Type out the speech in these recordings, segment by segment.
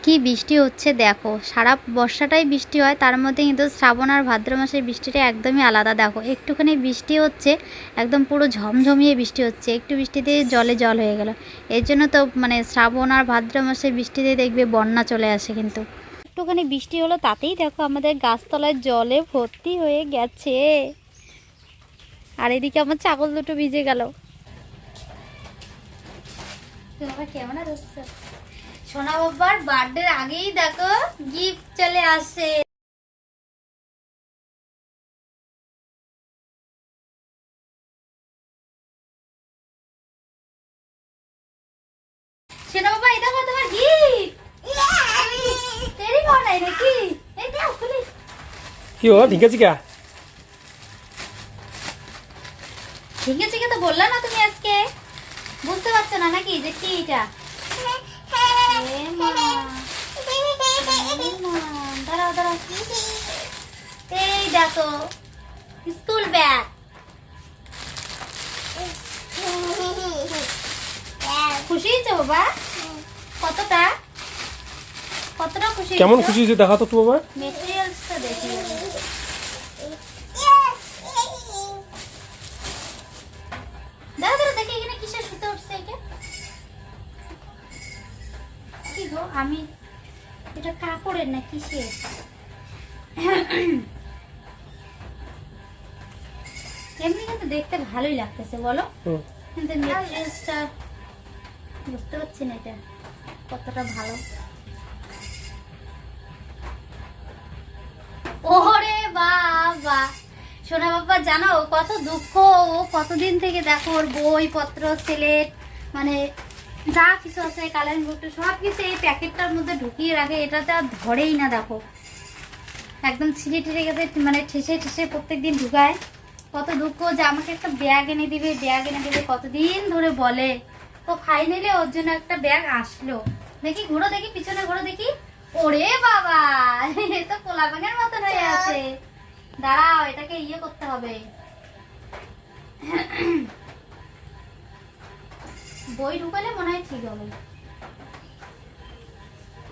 কি বৃষ্টি হচ্ছে দেখো, সারা বর্ষাটাই বৃষ্টি হয়, তার মধ্যে কিন্তু শ্রাবণ আর ভাদ্র মাসের বৃষ্টিটা একদমই আলাদা। দেখো একটুখানি বৃষ্টি হচ্ছে, একদম পুরো ঝমঝমিয়ে বৃষ্টি হচ্ছে, একটু বৃষ্টিতে জলে জল হয়ে গেল। এর জন্য তো মানে শ্রাবণ আর ভাদ্র মাসের বৃষ্টিতে দেখবে বন্যা চলে আসে। কিন্তু একটুখানি বৃষ্টি হলো তাতেই দেখো আমাদের গাছতলায় জলে ভর্তি হয়ে গেছে। আর এদিকে আমার ছাগল দুটো ভিজে গেল। কেমন আছে সোনা বাবার বার্থডের আগেই দেখো গিফট চলে আসে। সোনা বাবা এই দেখো তোমার গিফট। তেরি কর নাই নাকি? এই দাও খুলি। কি হলো ঠিক আছে কি? ঠিক আছে কি তো বললা না তুমি আজকে? বুঝতে পারছো না নাকি যে কি এটা? দাঁড়াও দাঁড়াও, এই দেখো স্কুল ব্যাগ। খুশি হয়েছে বাবা? কতটা কতটা খুশি? কেমন খুশি হয়েছে দেখা তো বাবা। মেটেরিয়ালসটা দেখি। দাঁড়া দাঁড়া দেখি এখানে কিসের সুতো উঠছে এটা। কি গো আমি এটা কাপড়ের না কিসের? এমনি কিন্তু দেখতে ভালোই লাগতেছে বলো, কিন্তু মেটেরিয়ালসটা বুঝতে পারছি না এটা কতটা ভালো। ওরে বাবা, সোনা বাবা জানো কত দুঃখ, ও কতদিন থেকে দেখো ওর বইপত্র সিলেট মানে যা কিছু আছে কালারিং বুক সব কিছু এই প্যাকেটটার মধ্যে ঢুকিয়ে রাখে, এটাতে আর ধরেই না। দেখো একদম ছিঁড়ে টিড়ে গেছে, মানে ঠেসে ঠেসে প্রত্যেকদিন ঢুকায়। কত দুঃখ যে আমাকে একটা ব্যাগ এনে দিবে, ব্যাগ এনে দিবে কতদিন ধরে বলে। তো ফাইনালি ওর জন্য একটা ব্যাগ আসলো। দেখি ঘুরো, দেখি পিছনে ঘুরো দেখি। ওরে বাবা, এ তো পোলা ব্যাগের মতন হয়ে আছে। দাঁড়াও এটাকে ইয়ে করতে হবে। বই ঢুকালে মনে হয় ঠিক হবে।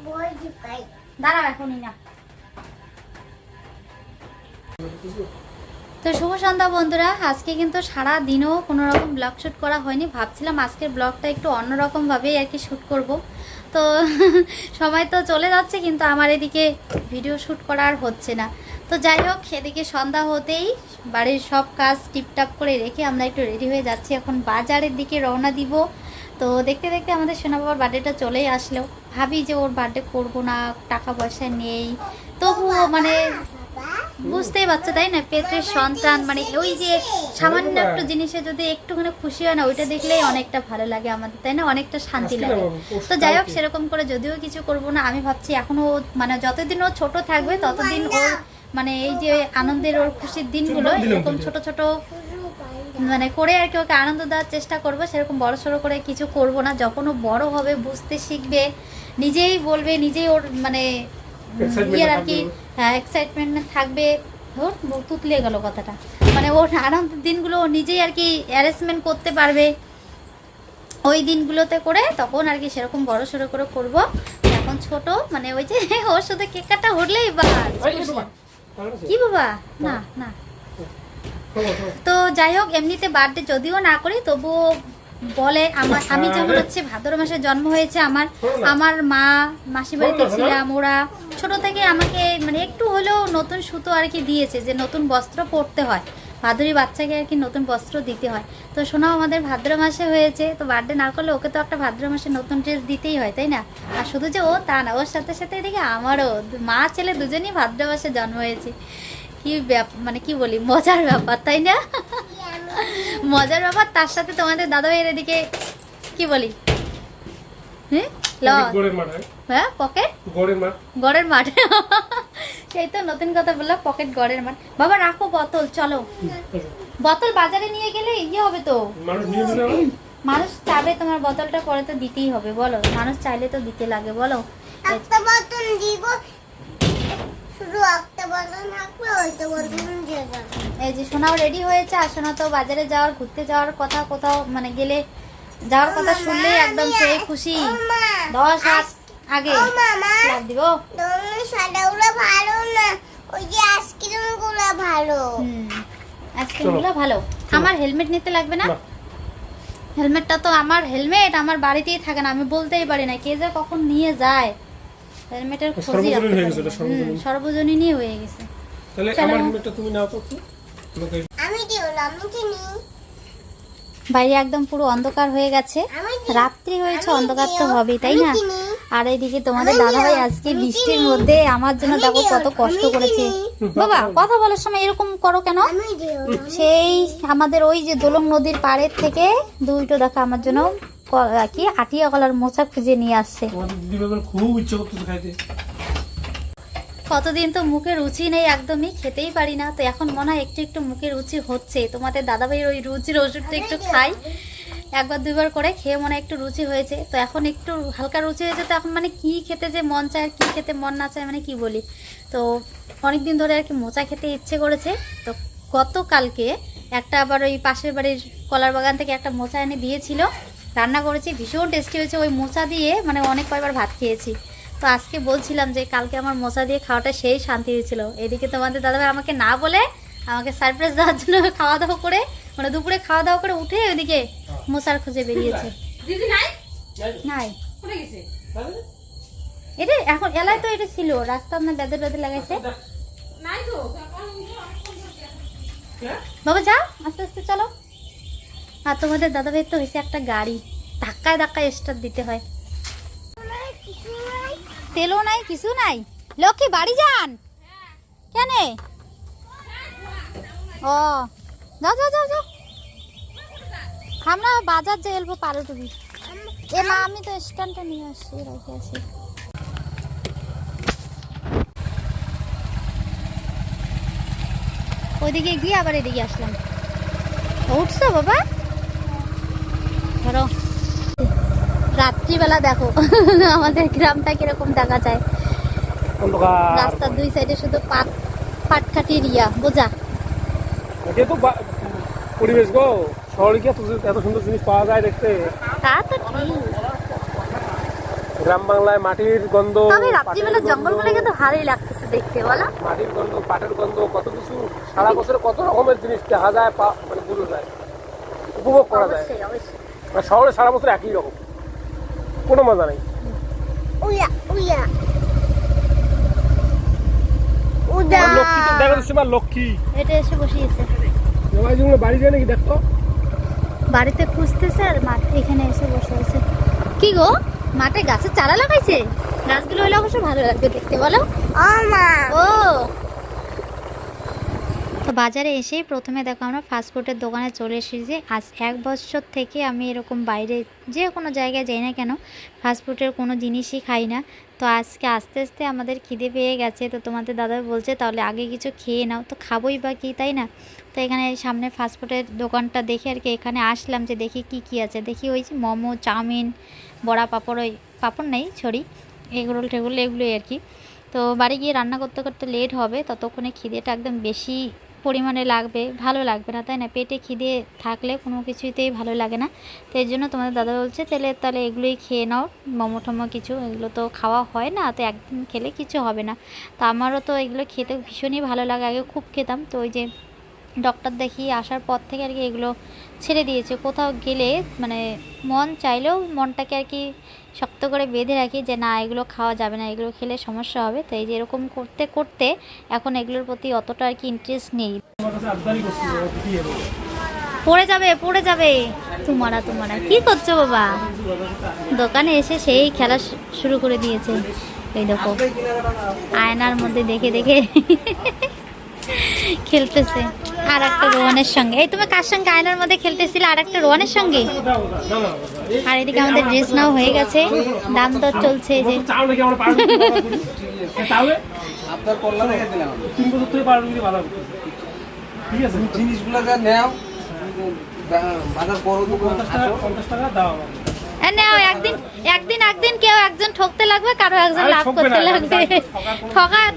বই ঢুকাই, দাঁড়াও এখনই না। তো শুভ সন্ধ্যা বন্ধুরা, আজকে কিন্তু সারা দিনও কোনো রকম ব্লগ শ্যুট করা হয়নি। ভাবছিলাম আজকের ব্লগটা একটু অন্যরকমভাবেই আর কি শ্যুট করব। তো সময় তো চলে যাচ্ছে, কিন্তু আমার এদিকে ভিডিও শ্যুট করা আর হচ্ছে না। তো যাই হোক, এদিকে সন্ধ্যা হতেই বাড়ির সব কাজ টিপটাপ করে রেখে আমরা একটু রেডি হয়ে যাচ্ছি, এখন বাজারের দিকে রওনা দিব। তো দেখতে দেখতে আমাদের সোনা বাবার বার্থডেটা চলেই আসলো। ভাবি যে ওর বার্থডে করবো না, টাকা পয়সা নেই, তবুও মানে বুঝতেই পারছো তাই না, পেটের সন্তান মানে ওই যে সামান্য একটু জিনিসে যদি একটুখানি খুশি হয় না, ওইটা দেখলেই অনেকটা ভালো লাগে আমাদের, তাই না, অনেকটা শান্তি লাগে। তো যাই হোক, সেরকম করে যদিও কিছু করব না, আমি ভাবছি এখনো মানে যতদিন ও ছোট থাকবে ততদিন ওর মানে এই যে আনন্দের ওর খুশির দিনগুলো এরকম ছোট ছোট মানে করে আর কি ওকে আনন্দ দেওয়ার চেষ্টা করবো। সেরকম বড় সড়ো করে কিছু করব না। যখন ও বড় হবে, বুঝতে শিখবে, নিজেই বলবে, নিজেই ওর মানে ইয়ের আর কি এক্সাইটমেন্ট থাকবে। ওর তুতলে গেল কথাটা, মানে ওর আনন্দের দিনগুলো ও নিজেই আর কি অ্যারেঞ্জমেন্ট করতে পারবে ওই দিনগুলোতে করে, তখন আর কি সেরকম বড় সড়ো করে করবো। এখন ছোট মানে ওই যে ওর সাথে কেক কাটা হলেই বাস। কি বাবা, না না। তো যাই হোক, এমনিতে বার্থডে যদিও না করি তবুও বলে আমার, আমি যেমন হচ্ছে ভাদ্র মাসে জন্ম হয়েছে আমার, আমার মা মাসি বাড়িতে ছিলাম, ওরা ছোট থেকে আমাকে মানে একটু হলেও নতুন সুতো আর কি দিয়েছে, যে নতুন বস্ত্র পরতে হয়, ভাদুরী বাচ্চাকে আর কি নতুন বস্ত্র দিতে হয়। তো শোনাও আমাদের ভাদ্র মাসে হয়েছে, তো বার্থডে না করলে ওকে তো একটা ভাদ্র মাসে নতুন ড্রেস দিতেই হয়, তাই না? আর শুধু যে ও তা না, ওর সাথে সাথে এদিকে আমারও মা ছেলে দুজনেই ভাদ্র মাসে জন্ম হয়েছে। কি মানে কি বলি, মজার ব্যাপার তাই না? মজার ব্যাপার। তার সাথে তোমাদের দাদা ভাইয়ের এদিকে কি বলি, হ্যাঁ পকেট গড়ের মাঠ। সেই তো নতুন কথা বললাম, পকেট গড়ের মাঠ। বাবা রাখো বোতল, চলো বোতল বাজারে নিয়ে গেলে ইয়ে হবে তো, মানুষ চাবে তোমার বোতলটা পরে তো দিতেই হবে বলো, মানুষ চাইলে তো দিতে লাগে বলো। এই যে সোনাও রেডি হয়েছে, আর সোনা তো বাজারে যাওয়ার, ঘুরতে যাওয়ার কথা, কোথাও মানে গেলে যাওয়ার কথা শুনলেই একদম সেই খুশি। 10 হাত আগে ও মামা লাভ দিব। তুমি সাদাগুলো ভালো না, ওই যে আইসক্রিমগুলো ভালো। আইসক্রিমগুলো ভালো। আমার হেলমেট নিতে লাগবে না? না। হেলমেটটা তো আমার হেলমেট আমার বাড়িতেই থাকে না, আমি বলতেই পারি না কে যে কখন নিয়ে যায়। হেলমেটের খোঁজই রাখতে সর্বজনীন হয়ে পারি গেছে না। এটা, সর্বজনীন। সর্বজনীনই হয়ে গেছে। তাহলে চলো। আমার হেলমেটটা তুমি নাও তো একটু। আমি দিও না, আমি চিনি। বাইরে একদম পুরো অন্ধকার হয়ে গেছে, আমি দিই। রাত্রি হয়েছে, আমি অন্ধকার তো দিও। হবেই তাই আমি না? চিনি। আর এইদিকে তোমাদের আমি দাদাভাই দিও। আজকে আমি বৃষ্টির চিনি। মধ্যে আমার জন্য আমি দেখো দিও। কত কষ্ট আমি করেছে। চিনি। বাবা কথা বলার সময় এরকম করো কেন? আমি দিও না। সেই আমাদের ওই যে দোলং নদীর পাড়ের থেকে দুইটো দেখা আমার জন্য কি আটিয়া কলার মোচা খুঁজে নিয়ে আসছে। তোমাদের দিদিভাইয়ের খুব ইচ্ছে করতেছে খাইতে। কতদিন তো মুখে রুচি নেই, একদমই খেতেই পারি না, তো এখন মনে হয় একটু একটু মুখে রুচি হচ্ছে। তোমাদের দাদাভাইয়ের ওই রুচির ওষুধটা একটু খাই, একবার দুইবার করে খেয়ে মনে হয় একটু রুচি হয়েছে, তো এখন একটু হালকা রুচি হয়েছে। তো এখন মানে কি খেতে যে মন চায় আর কি খেতে মন না চায় মানে কি বলি। তো অনেকদিন ধরে আর কি মোচা খেতে ইচ্ছে করেছে। তো গতকালকে একটা আবার ওই পাশের বাড়ির কলার বাগান থেকে একটা মোচা এনে দিয়েছিল, রান্না করেছি, ভীষণ টেস্টি হয়েছে। ওই মোচা দিয়ে মানে অনেক কয়বার ভাত খেয়েছি। তো আজকে বলছিলাম যে কালকে আমার মোচা দিয়ে খাওয়াটা সেই শান্তি হয়েছিল। এদিকে তোমাদের দাদাভাই আমাকে না বলে আমাকে সারপ্রাইজ দেওয়ার জন্য খাওয়া দাওয়া করে মানে দুপুরে খাওয়া দাওয়া করে উঠে ওইদিকে মোচার খুঁজে বেরিয়েছে। নাই এটা এখন এলাই তো এটা ছিল রাস্তা আপনার বেঁধে বেঁধে লাগাইছে। বাবা যাও আস্তে আস্তে চলো। আর তোমাদের দাদাভাই তো হয়েছে একটা গাড়ি, ধাক্কায় ধাক্কায় স্টার্ট দিতে হয়। তেলও নাই কিছু নাই। লক্ষ্মী বাড়ি যান কেন? ও যাও যাও যাও যাও, আমরা বাজার যে এলবো পারো তুমি। এ মা আমি তো স্ট্যান্ডটা নিয়ে আসছি, রেখে আসি। ওইদিকে গিয়ে আবার এদিকে আসলাম। উঠছো বাবা? ধরো রাত্রিবেলা দেখো আমাদের গ্রামটা কিরকম দেখা যায়। রাস্তার দুই সাইডে শুধু পাটকাঠির বোঝা। এটা তো পরিবেশ গো, শহরে কি এত সুন্দর জিনিস পাওয়া যায় দেখতে? তা তো ঠিক, গ্রাম বাংলায় মাটির গন্ধ, তবে রাত্রিবেলা জঙ্গলগুলো কিন্তু ভালোই লাগতেছে দেখতে, বলো? মাটির গন্ধ, পাটের গন্ধ, কত কিছু সারা বছরে কত রকমের জিনিস দেখা যায়, মানে বোঝা যায়, উপভোগ করা যায়। অবশ্যই অবশ্যই। আর শহরে সারা বছর একই রকম, কোনো মজা নেই। উয়া উয়া উদা আমার লক্ষ্মী তো দেখা যাচ্ছে, আমার লক্ষ্মী এটা এসে বসিয়েছে, সবাই যেগুলো বাড়ি যায় নাকি দেখতো, বাড়িতে খুঁজতেছে আর মাঠ এখানে এসে বসে আছে। কি গো মাঠে গাছের চারা লাগাইছে? গাছগুলো হলে অবশ্য ভালো লাগবে দেখতে, বলো? ও মা ও তো বাজারে এসেই প্রথমে দেখো আমরা ফাস্টফুডের দোকানে চলে এসেছি। আজ 1 বছর থেকে আমি এরকম বাইরে যে কোনো জায়গায় যাই না কেন ফাস্টফুডের কোনো জিনিসই খাই না। তো আজকে আস্তে আস্তে আমাদের খিদে পেয়ে গেছে, তো তোমাদের দাদা বলছে তাহলে আগে কিছু খেয়ে নাও, তো খাবোই বা কি তাই না। তো এখানে সামনে ফাস্টফুডের দোকানটা দেখে আর কি এখানে আসলাম যে দেখি কি কি আছে। দেখি ওই যে মোমো, চাউমিন, বড়া, পাঁপড়, ওই পাঁপড় নেই সরি, এগরোল টেগুল এগুলোই আর কি। তো বাড়ি গিয়ে রান্না করতে করতে লেট হবে, ততক্ষণে খিদেটা একদম বেশি পরিমাণে লাগবে, ভালো লাগবে না তাই না। পেটে খিদে থাকলে কোনো কিছুতেই ভালো লাগে না। তো এর জন্য তোমাদের দাদা বলছে তাহলে এগুলোই খেয়ে নাও, মোমো টোমো কিছু, এগুলো তো খাওয়া হয় না, তো একদিন খেলে কিছু হবে না। তো আমারও তো এগুলো খেতে ভীষণই ভালো লাগে, আগে খুব খেতাম। তো ওই যে ডক্টর দেখিয়ে আসার পর থেকে আর কি এগুলো ছেড়ে দিয়েছে। কোথাও গেলে মানে মন চাইলেও মনটাকে আর কি শক্ত করে বেঁধে রাখি যে না এগুলো খাওয়া যাবে না, এগুলো খেলে সমস্যা হবে। তো এই যে এরকম করতে করতে এখন এগুলোর প্রতি অতটা আর কি ইন্টারেস্ট নেই। পড়ে যাবে তোমারা কি করছো বাবা? দোকানে এসে সেই খেলা শুরু করে দিয়েছে। এই দেখো আয়নার মধ্যে দেখে দেখে খেলতেছে আর একটা রোহানের সঙ্গে। এই তুমি কার সঙ্গে আয়নার মধ্যে খেলতেছিলে? আর একটা রোহানের সঙ্গে। আর এদিকে আমাদের ড্রেস নাও হয়ে গেছে, দাম দর চলছে। এই যে আপনার কল্যাণ রেখে দিলাম। 3 বছর থেকে পারো যদি ভালো ঠিক আছে, জিনিসগুলো যা নেও বাজার করো তো 50 টাকা দাও। নাও একদিন কেউ একজন ঠকতে লাগবে, কারো একজন লাভ করতে লাগবে।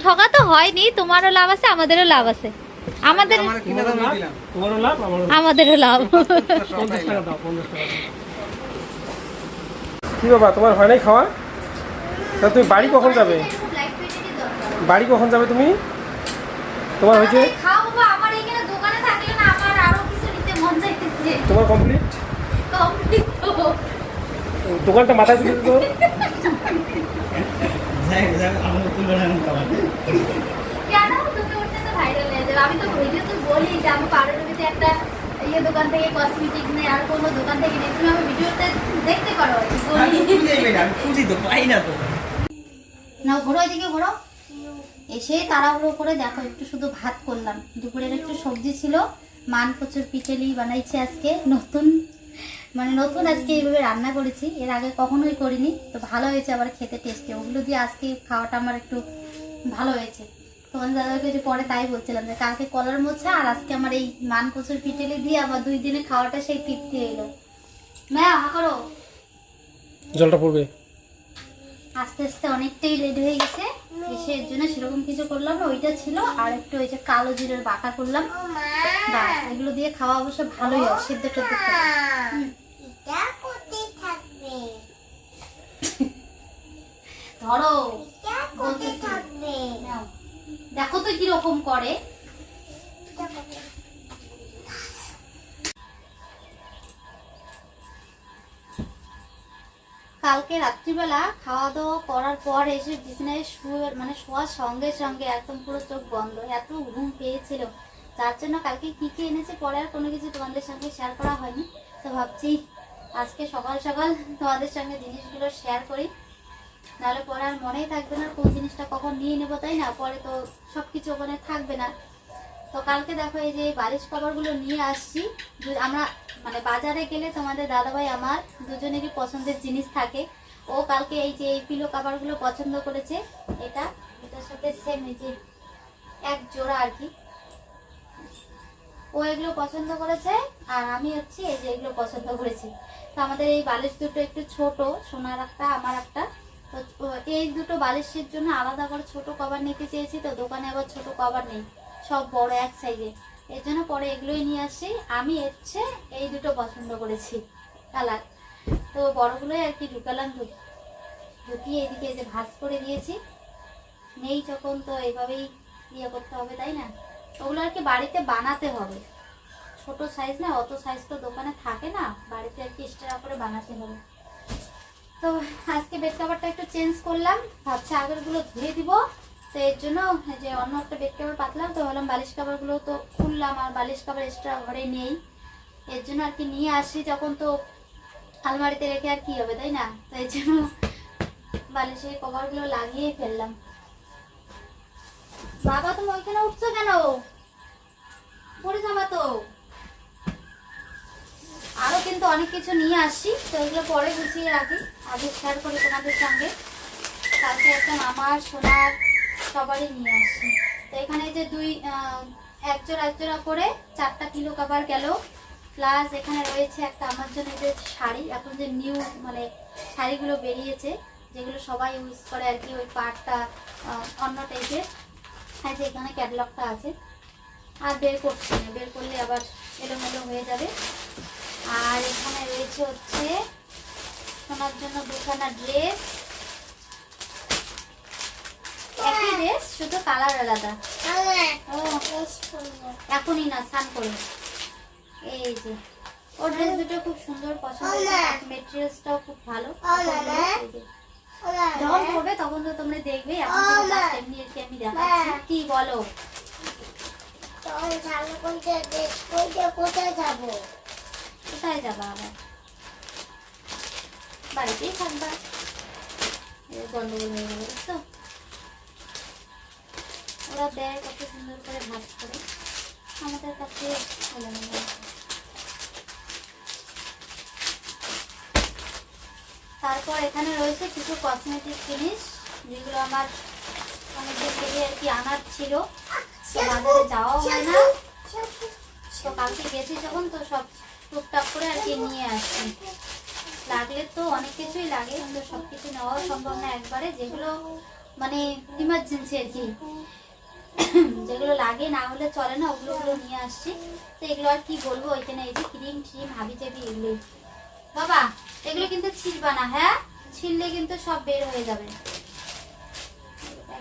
ঠকা তো হয়নি, তোমারও লাভ আছে আমাদেরও লাভ আছে। আমাদের কিনে দাম দিলাম। তোমারও লাভ আমাদেরও লাভ। 50 টাকা দাও, 50 টাকা। কি বাবা তোমার হয় নাই খাওয়া? তা তুমি বাড়ি কখন যাবে? একটু লাইট ওয়েটেরই দরকার। বাড়ি কখন যাবে তুমি? তোমার হয়েছে? তাড়াতাড়ি খাও বাবা, আমার এইখানে দোকানে থাকলে না আমার আরো কিছু নিতে মন চাইতেছে। তোমার কমপ্লিট? কমপ্লিট তো। দোকানটা মাথায় তুলে দিত। কেন তুমি উঠতে তো ভাইরাল হয়ে যাবে। আমি তো ভিডিওতে বলি যে আমি পারুরবিতে একটা দোকান থেকে কসমেটিক নেই, আর কোনো দোকান থেকে নেই। তুমি আমার ভিডিওতে দেখতে পারো আর কি বলি। খুঁজি তো পাই না তো। নাও ঘোরো, এদিকে ঘোরো। এসে তাড়াহুড়ো করে দেখো একটু শুধু ভাত করলাম, দুপুরের একটু সবজি ছিল, মান কচুর পিঠেলি বানাইছি আজকে নতুন, মানে নতুন আজকে এইভাবে রান্না করেছি, এর আগে কখনোই করিনি, তো ভালো হয়েছে আবার খেতে টেস্টি। ওগুলো দিয়ে আজকে খাওয়াটা আমার একটু ভালো হয়েছে। তোমার দাদাকে যে পরে তাই বলছিলাম যে কালকে কলার মোছা আর আজকে আমার এই মান কচুর পিঠেলি দিয়ে আমার 2 দিনে খাওয়াটা সেই তৃপ্তি এলো। ম্যা হা করো, জলটা পড়বে। আস্তে আস্তে অনেকটাই লেট হয়ে গেছে, এসে এর জন্য সেরকম কিছু করলাম না, ওইটা ছিল আর একটু ওই যে কালো জিরের বাটা করলাম, বাস এগুলো দিয়ে খাওয়া অবশ্য ভালোই হয় সিদ্ধ টেদ্ধ করে। এটা কোথায় থাকবে? ধরো এটা কোথায় থাকবে? নাও, দেখো তো কিরকম করে। এটা কোথায়? কালকে রাত্রিবেলা খাওয়া দাওয়া করার পর এসে বিছানায় শুয়ে মানে শোয়ার সঙ্গে সঙ্গে একদম পুরো চোখ বন্ধ, এত ঘুম পেয়েছিল, যার জন্য কালকে কি কি এনেছে পরে আর কোনো কিছু তোমাদের সঙ্গে শেয়ার করা হয়নি। তো ভাবছি আজকে সকাল সকাল তোমাদের সঙ্গে জিনিসগুলো শেয়ার করি, নাহলে পরে আর মনেই থাকবে না কোন জিনিসটা কখন নিয়ে নেবো, তাই না? পরে তো সব কিছু ওখানে থাকবে না। তো কালকে দেখো এই যে বালিশ কভারগুলো নিয়ে আসছি, আমরা মানে বাজারে গেলে তোমাদের দাদাভাই আমার দুজনেরই পছন্দের জিনিস থাকে। ও কালকে এই যে এই পিলো কভারগুলো পছন্দ করেছে, এটার সাথে সেম এই যে এক জোড়া আর কি, ও এগুলো পছন্দ করেছে আর আমি হচ্ছে এই যে এগুলো পছন্দ করেছি। তো আমাদের এই বালিশ দুটো একটু ছোট, সোনার একটা আমার একটা, তো এই দুটো বালিশের জন্য আলাদা করে ছোট কভার নিতে চেয়েছি, তো দোকানে আবার ছোট কভার নেই, সব বড় এক সাইজে, এর জন্য পরে এগুলোই নিয়ে আসি। আমি হচ্ছে এই দুটো পছন্দ করেছি কালার, তো বড়গুলোই আর কি ঢুকালাম, ঢুকিয়ে এদিকে যে ভাঁজ করে দিয়েছি, নেই যখন তো এইভাবেই ইয়ে করতে হবে, তাই না? ওগুলো আর কি বাড়িতে বানাতে হবে, ছোট সাইজ না, অত সাইজ তো দোকানে থাকে না, বাড়িতে আর কি এক্সট্রা করে বানাতে হবে। তো আজকে বেড কভারটা একটু চেঞ্জ করলাম, ভাবছি আগেরগুলো ধুয়ে দিব, তো এর জন্য যে অন্য একটা বেড কভার পাতলাম, তো ভাবলাম বালিশ কভারগুলো তো খুললাম আর বালিশ কভার এক্সট্রা ঘরে নেই, এর জন্য আর কি নিয়ে আসি, যখন তো আলমারিতে রেখে আর কি হবে, তাই না? তো এর জন্য বালিশের কভারগুলো লাগিয়ে ফেললাম। বাবা তুমি ওইখানে উঠছো কেন? পড়ে যাবা তো। আরো কিন্তু অনেক কিছু নিয়ে আসছি, তো এগুলো পরে গুছিয়ে রাখি, আগে শেয়ার করি তোমাদের সঙ্গে। কালকে একদম আমার সোনার সবারই নিয়ে আসছি। তো এখানে যে এক জোড়া করে 4টা পিলো কভার গেল, প্লাস এখানে রয়েছে একটা আমার জন্য যে শাড়ি, এখন যে নিউ মানে শাড়িগুলো বেরিয়েছে যেগুলো সবাই ইউজ করে আর কি, ওই পাটটা অন্য টাইপের, আর যে এখানে ক্যাটালগটা আছে, আর বের করছি না, বের করলে আবার এলোমেলো হয়ে যাবে। আর এখানে রয়েছে হচ্ছে সোনার জন্য 2খানা ড্রেস, একই ড্রেস শুধু কালার আলাদা। ও এখনই না, স্নান করে। এই যে ওর ড্রেস দুটো খুব সুন্দর পছন্দ, মেটেরিয়ালসটাও খুব ভালো। যখন করবে তখন তো তোমরা দেখবে, এখন এমনি আর কি আমি দেখাচ্ছি। কি বলো? কোথায় যাবো? কোথায় যাবা আবার? বাড়িতেই থাকবা, গন্ডগোল হয়ে যাবে, বুঝছো? ওরা দেয় কত সুন্দর করে ভাজ করে, আমাদের কাছে তারপর এখানে রয়েছে কিছু কসমেটিক জিনিস, যেগুলো আমার অনেকদিন থেকে আর কি আনার ছিল, বাজারে যাওয়া হয় না, তো কালকে গেছি যখন তো সব টুকটাক করে আর কি নিয়ে আসছি। লাগলে তো অনেক কিছুই লাগে, কিন্তু সব কিছু নেওয়া সম্ভব না একবারে, যেগুলো মানে ইমার্জেন্সি আর কি, যেগুলো লাগে না হলে চলে না, ওগুলো নিয়ে আসছি। তো এগুলো আর কি বলবো, ওইখানে এই যে ক্রিম ট্রিম হাবি জাবি এগুলো, বাবা এগুলো কিন্তু ছিঁড়বা না, হ্যাঁ ছিঁড়লে কিন্তু সব বের হয়ে যাবে।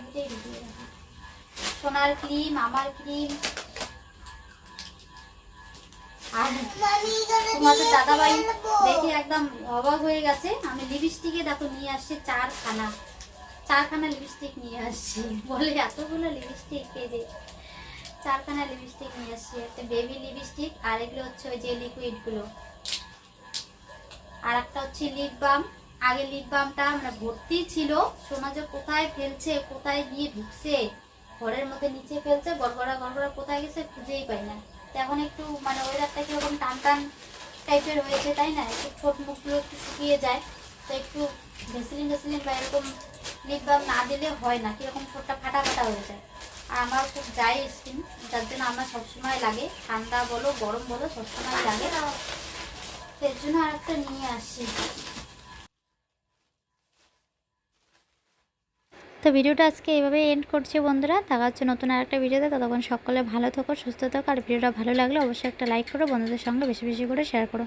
দুটোই ঢুকিয়ে রাখি। সোনার ক্রিম, আমার ক্রিম, আর মামি এখানে তোমাদের দিয়ে দাদাভাই ফেলবো। দেখে একদম অবাক হয়ে গেছে। আমি লিপস্টিকে দেখো নিয়ে আসছি চারখানা লিপস্টিক নিয়ে আসছি। বলে এতগুলো লিপস্টিক, এই যে 4খানা লিপস্টিক নিয়ে আসছি। একটা বেবি লিপস্টিক, আর এগুলো হচ্ছে ওই যে লিকুইডগুলো, আর একটা হচ্ছে লিপ বাম। আগে লিপ বামটা মানে ভর্তি ছিল, সোনা যে কোথায় ফেলছে, কোথায় গিয়ে ঢুকছে, ঘরের মধ্যে নিচে ফেলছে, গড়গড়া গড়গড়া কোথায় গেছে খুঁজেই পাই না। তো এখন একটু মানে ওয়েদারটা কিরকম টান টান টাইপের হয়েছে, তাই না, একটু ঠোঁট মুখগুলো একটু শুকিয়ে যায়। তো একটু ভেসলিন বা এরকম লিপ বাম না দিলে হয় না, কিরকম ঠোঁটটা ফাটা ফাটা হয়ে যায়। আর আমার খুব ড্রাই স্কিন, যার জন্য আমার সবসময় লাগে, ঠান্ডা বলো গরম বলো সবসময় লাগে। এর জন্য আর একটা নিয়ে আসি। তো ভিডিওটা আজকে এইভাবে এন্ড করছি বন্ধুরা। দেখা হচ্ছে নতুন আরেকটা ভিডিওতে। ততক্ষণ সকলে ভালো থাকো, সুস্থ থাকো। আর ভিডিওটা ভালো লাগলে অবশ্যই একটা লাইক করো, বন্ধুদের সঙ্গে বেশি বেশি করে শেয়ার করো।